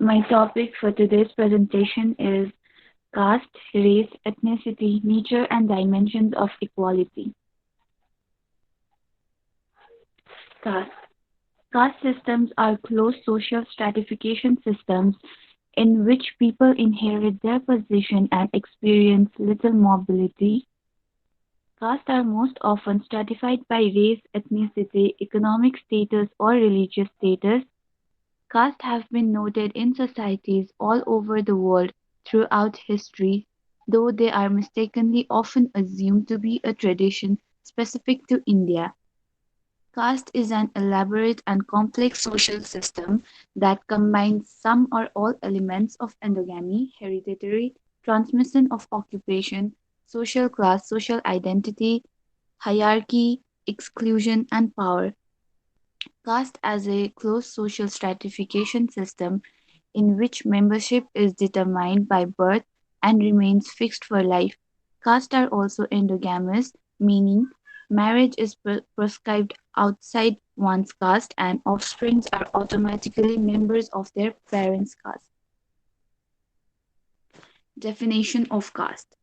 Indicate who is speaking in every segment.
Speaker 1: My topic for today's presentation is caste, race, ethnicity, nature, and dimensions of equality. Caste. Caste systems are closed social stratification systems in which people inherit their position and experience little mobility. Castes are most often stratified by race, ethnicity, economic status, or religious status. Castes have been noted in societies all over the world throughout history, though they are mistakenly often assumed to be a tradition specific to India. Caste is an elaborate and complex social system that combines some or all elements of endogamy, hereditary transmission of occupation, social class, social identity, hierarchy, exclusion, and power. Caste as a closed social stratification system in which membership is determined by birth and remains fixed for life. Castes are also endogamous, meaning marriage is prescribed outside one's caste and offsprings are automatically members of their parents' caste. Definition of caste.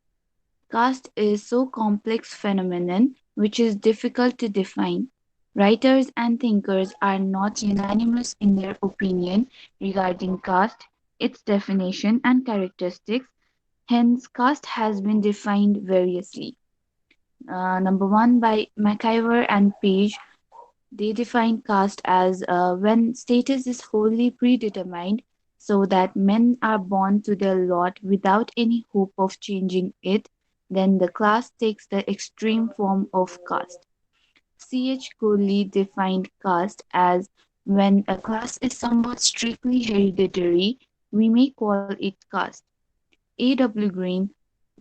Speaker 1: Caste is so complex phenomenon which is difficult to define. Writers and thinkers are not unanimous in their opinion regarding caste, its definition and characteristics. Hence, caste has been defined variously. Number one, by McIver and Page, they define caste as when status is wholly predetermined, so that men are born to their lot without any hope of changing it, then the class takes the extreme form of caste. C.H. Cooley defined caste as when a class is somewhat strictly hereditary, we may call it caste. A.W. Green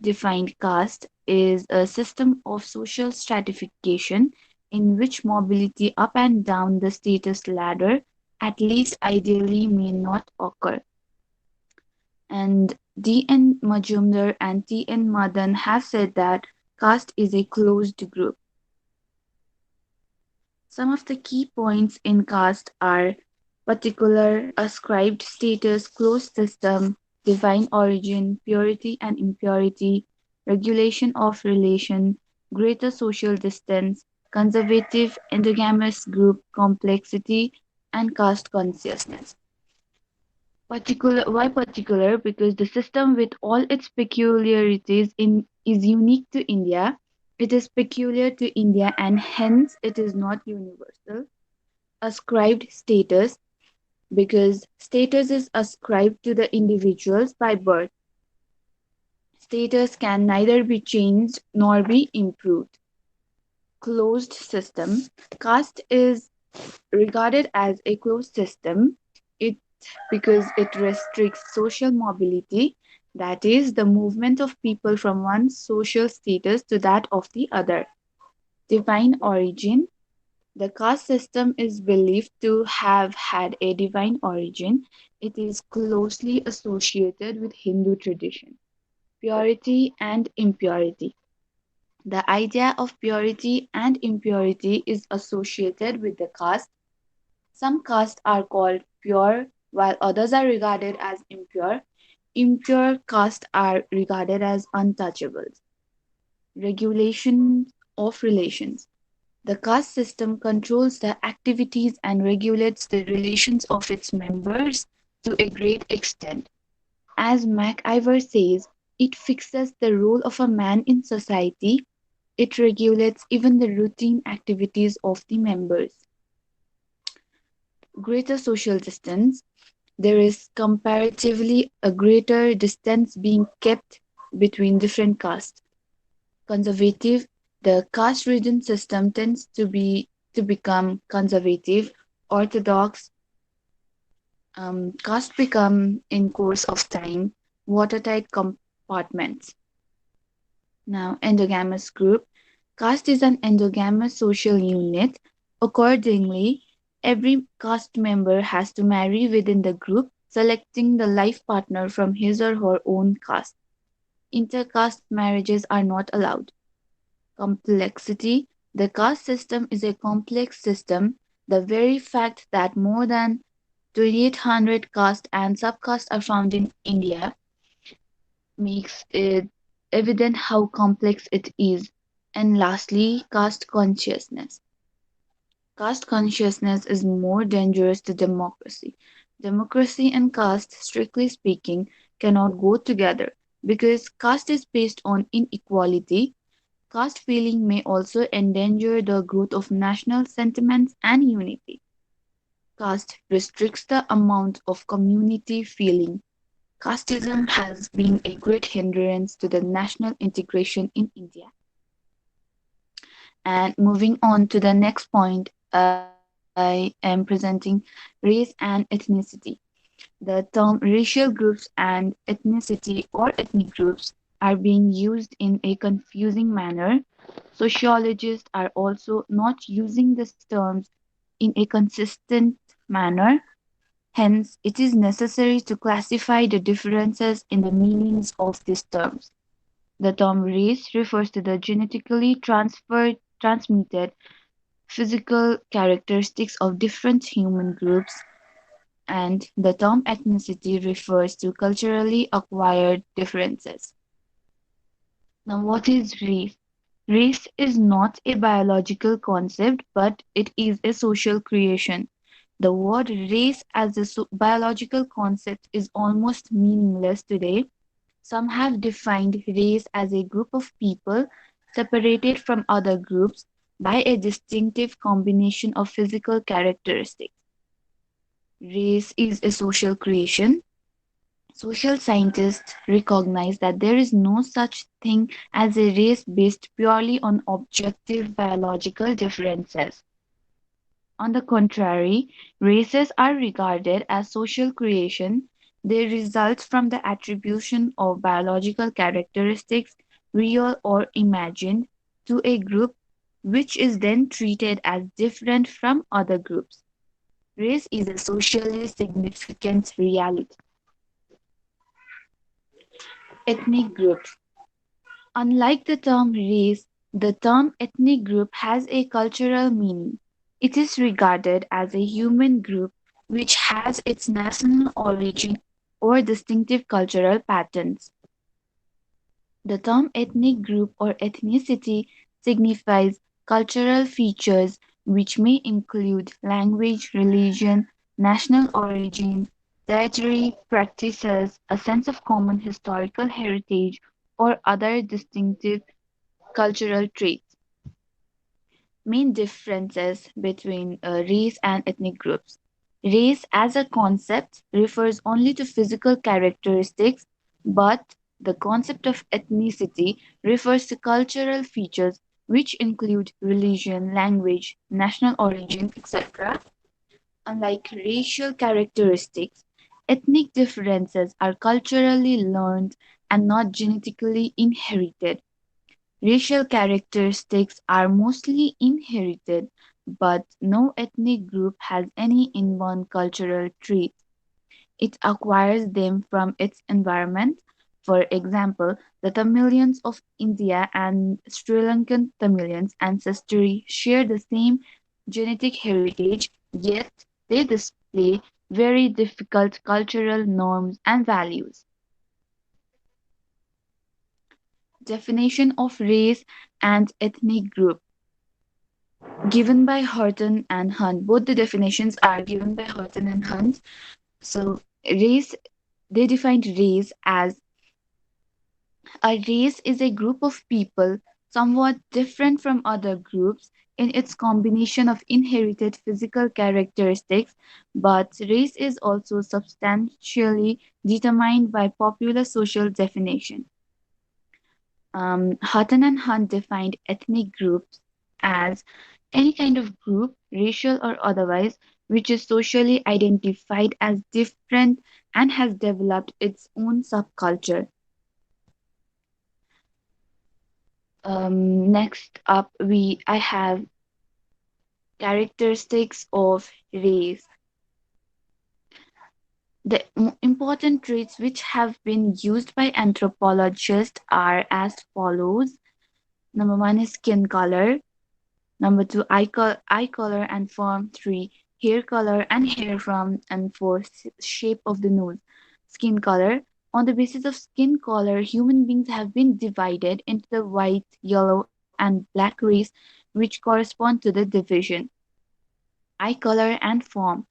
Speaker 1: defined caste is a system of social stratification in which mobility up and down the status ladder, at least ideally, may not occur. And D.N. Majumdar and T.N. Madan have said that caste is a closed group. Some of the key points in caste are particular, ascribed status, closed system, divine origin, purity and impurity, regulation of relation, greater social distance, conservative, endogamous group complexity, and caste consciousness. Particular, why particular? Because the system, with all its peculiarities, is unique to India. It is peculiar to India and hence it is not universal. Ascribed status, because status is ascribed to the individuals by birth. Status can neither be changed nor be improved. Closed system. Caste is regarded as a closed system. It because it restricts social mobility, that is, the movement of people from one social status to that of the other. Divine origin. The caste system is believed to have had a divine origin. It is closely associated with Hindu tradition. Purity and impurity. The idea of purity and impurity is associated with the caste. Some castes are called pure, while others are regarded as impure. Impure castes are regarded as untouchables. Regulation of relations. The caste system controls the activities and regulates the relations of its members to a great extent. As MacIver says, it fixes the role of a man in society. It regulates even the routine activities of the members. Greater social distance. There is comparatively a greater distance being kept between different castes. Conservative. The caste ridden system tends to become conservative. Orthodox. Caste become in course of time watertight compartments. Now, endogamous group. Caste is an endogamous social unit. Accordingly, every caste member has to marry within the group, selecting the life partner from his or her own caste. Intercaste marriages are not allowed. Complexity. The caste system is a complex system. The very fact that more than 2,800 caste and subcaste are found in India, makes it evident how complex it is. And lastly, caste consciousness. Caste consciousness is more dangerous to democracy. Democracy and caste, strictly speaking, cannot go together because caste is based on inequality. Caste feeling may also endanger the growth of national sentiments and unity. Caste restricts the amount of community feeling. Casteism has been a great hindrance to the national integration in India. And moving on to the next point, I am presenting race and ethnicity. The term racial groups and ethnicity or ethnic groups are being used in a confusing manner. Sociologists are also not using these terms in a consistent manner. Hence, it is necessary to classify the differences in the meanings of these terms. The term race refers to the genetically transmitted physical characteristics of different human groups, and the term ethnicity refers to culturally acquired differences. Now, what is race? Race is not a biological concept, but it is a social creation. The word race as a biological concept is almost meaningless today. Some have defined race as a group of people separated from other groups by a distinctive combination of physical characteristics. Race is a social creation. Social scientists recognize that there is no such thing as a race based purely on objective biological differences. On the contrary, races are regarded as social creation. They result from the attribution of biological characteristics, real or imagined, to a group which is then treated as different from other groups. Race is a socially significant reality. Ethnic groups. Unlike the term race, the term ethnic group has a cultural meaning. It is regarded as a human group which has its national origin or distinctive cultural patterns. The term ethnic group or ethnicity signifies cultural features which may include language, religion, national origin, dietary practices, a sense of common historical heritage, or other distinctive cultural traits. Main differences between race and ethnic groups. Race as a concept refers only to physical characteristics, but the concept of ethnicity refers to cultural features which include religion, language, national origin, etc. Unlike racial characteristics, ethnic differences are culturally learned and not genetically inherited. Racial characteristics are mostly inherited, but no ethnic group has any inborn cultural traits. It acquires them from its environment. For example, the Tamilians of India and Sri Lankan Tamilians ancestry share the same genetic heritage, yet they display very difficult cultural norms and values. Definition of race and ethnic group given by Horton and Hunt. Both the definitions are given by Horton and Hunt. So, race, they defined race as a race is a group of people somewhat different from other groups in its combination of inherited physical characteristics, but race is also substantially determined by popular social definition. Hutton and Hunt defined ethnic groups as any kind of group, racial or otherwise, which is socially identified as different and has developed its own subculture. Next up, I have characteristics of race. The important traits which have been used by anthropologists are as follows. Number one is skin color. Number two, eye color, and form three, hair color and hair form, and for shape of the nose. Skin color. On the basis of skin color, human beings have been divided into the white, yellow, and black race, which correspond to the division. Eye color and form.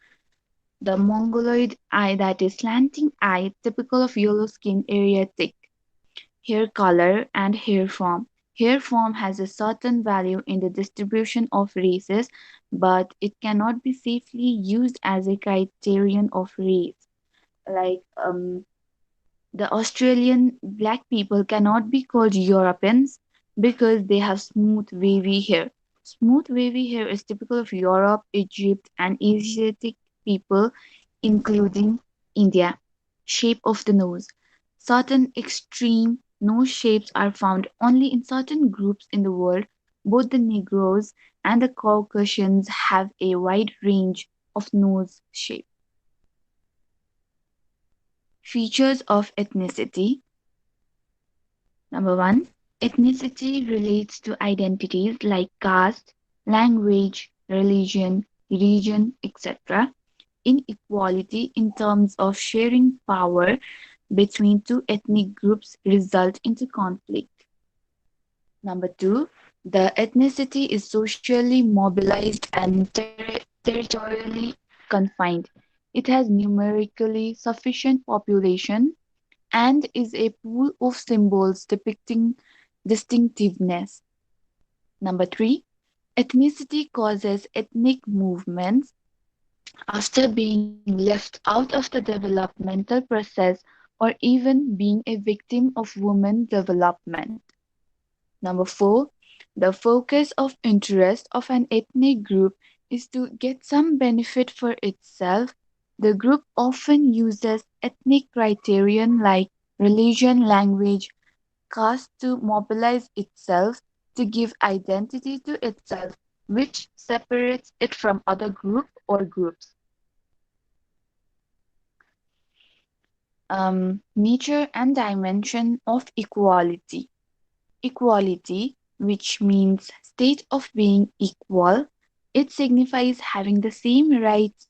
Speaker 1: The mongoloid eye, that is slanting eye, typical of yellow skin area thick. Hair color and hair form. Hair form has a certain value in the distribution of races, but it cannot be safely used as a criterion of race. Like the Australian black people cannot be called Europeans because they have smooth, wavy hair. Smooth, wavy hair is typical of Europe, Egypt, and Asiatic people, including India. Shape of the nose. Certain extreme nose shapes are found only in certain groups in the world. Both the Negroes and the Caucasians have a wide range of nose shape. Features of ethnicity. Number one, ethnicity relates to identities like caste, language, religion, region, etc. Inequality in terms of sharing power between two ethnic groups result into conflict. Number two, the ethnicity is socially mobilized and territorially confined. It has numerically sufficient population and is a pool of symbols depicting distinctiveness. Number three, ethnicity causes ethnic movements after being left out of the developmental process or even being a victim of women development. Number four, the focus of interest of an ethnic group is to get some benefit for itself. The group often uses ethnic criterion like religion, language, caste to mobilize itself, to give identity to itself, which separates it from other group or groups. Nature and dimension of equality. Equality, which means state of being equal, it signifies having the same rights,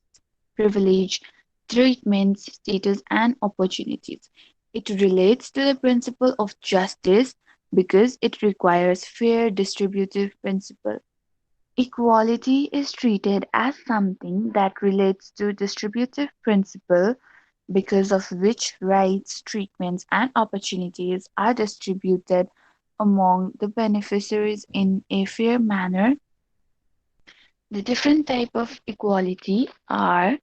Speaker 1: privilege, treatments, status, and opportunities. It relates to the principle of justice because it requires fair distributive principle. Equality is treated as something that relates to distributive principle because of which rights, treatments, and opportunities are distributed among the beneficiaries in a fair manner. The different type of equality are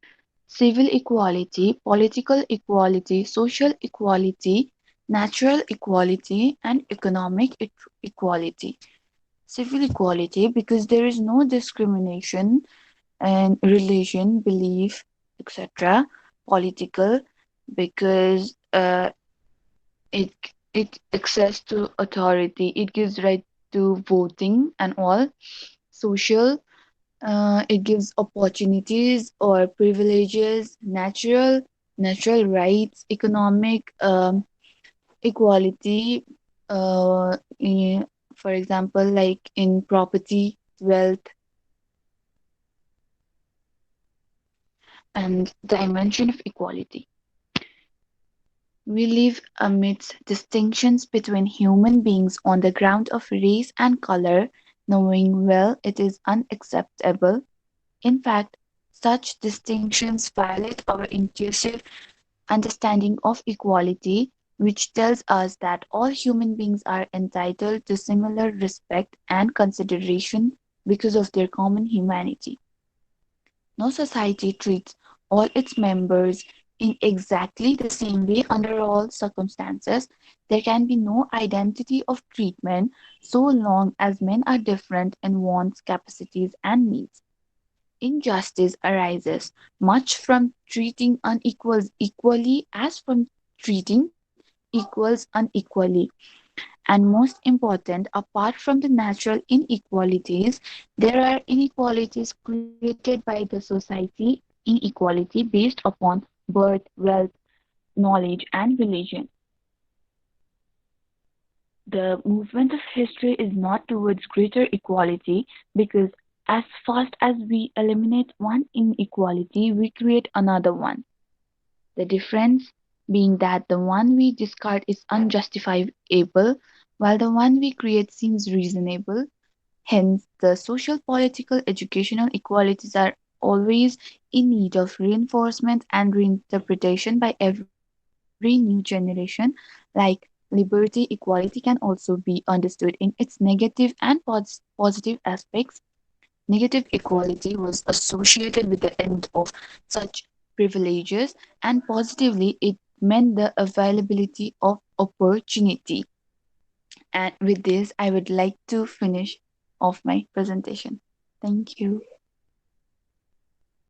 Speaker 1: civil equality, political equality, social equality, natural equality, and economic equality. Civil equality because there is no discrimination in religion, belief, etc. Political because it it access to authority, it gives right to voting and all. Social, it gives opportunities or privileges. Natural rights. Economic, equality, in, for example, like in property, wealth, and dimension of equality. We live amidst distinctions between human beings on the ground of race and color, knowing well it is unacceptable. In fact, such distinctions violate our intuitive understanding of equality, which tells us that all human beings are entitled to similar respect and consideration because of their common humanity. No society treats all its members in exactly the same way under all circumstances. There can be no identity of treatment so long as men are different in wants, capacities, and needs. Injustice arises much from treating unequals equally as from treating equals unequally. And most important, apart from the natural inequalities, there are inequalities created by the society, inequality based upon birth, wealth, knowledge, and religion. The movement of history is not towards greater equality because As fast as we eliminate one inequality, we create another one. The difference being that the one we discard is unjustifiable, while the one we create seems reasonable. Hence, the social, political, educational equalities are always in need of reinforcement and reinterpretation by every new generation. Like liberty, equality can also be understood in its negative and positive aspects. Negative equality was associated with the end of such privileges, and positively, it meant the availability of opportunity. And with this, I would like to finish off my presentation. Thank you.